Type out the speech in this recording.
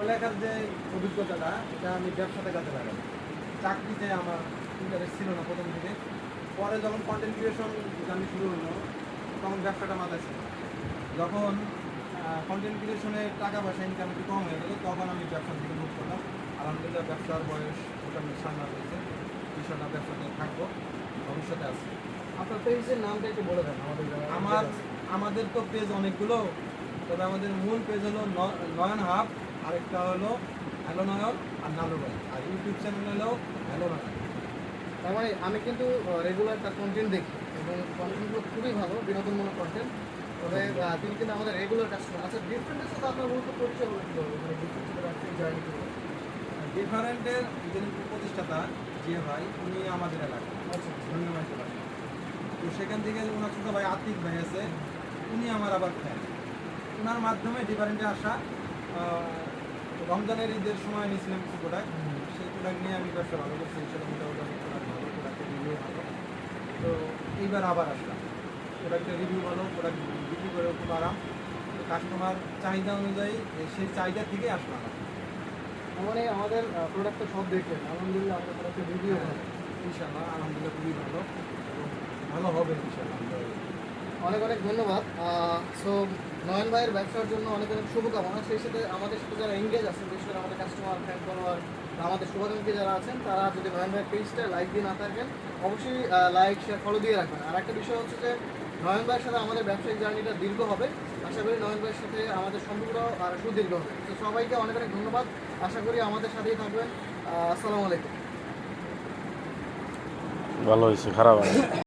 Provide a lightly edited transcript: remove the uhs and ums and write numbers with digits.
লেখার যে অভিজ্ঞতাটা এটা আমি ব্যবসাতে কাজে লাগাই। চাকরিতে আমার ইন্টারেস্ট ছিল না প্রথম থেকে। পরে যখন কন্টেন্ট ক্রিয়েশন জার্নি শুরু হলো তখন ব্যবসাটা মাথায় ছিল। যখন কন্টেন্ট ক্রিয়েশনে টাকা পয়সা ইনকাম একটু কম হয়ে গেল তখন আমি ব্যবসার দিকে মুভ করলাম। আলহামদুলিল্লাহ ব্যবসার বয়স মোটামুটি সামনে হয়েছে। বিষয়টা ব্যবসাতে থাকবো, ভবিষ্যতে আছে। আপনার পেজের নামটা একটু বলে দেন আমাদের আমাদের তো পেজ অনেকগুলো, তবে আমাদের মূল পেজ হলো নয়ন হাব, আরেকটা হলো হ্যালো নয়ন আর নানু ভাই, আর ইউটিউব চ্যানেল হলো হ্যালো নয়ন। তার মানে আমি কিন্তু রেগুলার তার কন্টেন্ট দেখি এবং কন্টেন্টগুলো খুবই ভালো, বিনোদনমূলক কন্টেন্ট। তবে তিনি কিন্তু আমাদের রেগুলার কাস্টমার। আচ্ছা, ডিফারেন্টের সাথে আপনার মূলত পরিচয় হলো কীভাবে, মানে ডিফারেন্ট জার্নি কীভাবে? ডিফারেন্টের যিনি প্রতিষ্ঠাতা জিয়া ভাই, উনি আমাদের এলাকায় আচ্ছা, ধন্যবাদ এলাকায়। তো সেখান থেকে ওনার ছোটো ভাই আতিক ভাই আছে, উনি আমার আবার ফ্যান। ওনার মাধ্যমে ডিফারেন্টে আসা। রমজানের ঈদের সময় নিয়েছিলাম কিছু প্রোডাক্ট, সেই প্রোডাক্ট নিয়ে আমি ব্যবসা ভালো করছি, সেটা মোটামুটি প্রোডাক্ট ভালো, প্রোডাক্টের রিভিউ ভালো। তো এইবার আবার আসলাম, প্রোডাক্টের রিভিউ ভালো, প্রোডাক্ট বিক্রি করে খুব আরাম। কাস্টমার চাহিদা অনুযায়ী সেই চাহিদা থেকে আসলাম। তার মানে আমাদের প্রোডাক্টটা সব দেখলেন, আলহামদুলিল্লাহ আমাদের প্রোডাক্টের রিভিউ ভালো। ইনশাআল্লাহ আলহামদুলিল্লাহ খুবই ভালো এবং ভালো হবে ইনশাআল্লাহ। অনেক অনেক ধন্যবাদ। সো নয়ন ভাইয়ের ব্যবসার জন্য অনেক অনেক শুভকামনা। সেই সাথে আমাদের সাথে যারা এঙ্গেজ আছেন, বিশেষ করে আমাদের কাস্টমার, ফ্যান ফলোয়ার, আমাদের শুভাকাঙ্ক্ষী যারা আছেন, তারা যদি নয়ন ভাইয়ের পেজটা লাইক দিয়ে না থাকেন অবশ্যই লাইক শেয়ার ফলো দিয়ে রাখবেন। আর একটা বিষয় হচ্ছে যে নয়ন ভাইয়ের সাথে আমাদের ব্যবসায়িক জার্নিটা দীর্ঘ হবে। আশা করি নয়ন ভাইয়ের সাথে আমাদের সম্পর্ক আর সুদীর্ঘ হবে। তো সবাইকে অনেক অনেক ধন্যবাদ। আশা করি আমাদের সাথেই থাকবেন। আসসালামু আলাইকুম। ভালো হয়েছে, খারাপ হয়।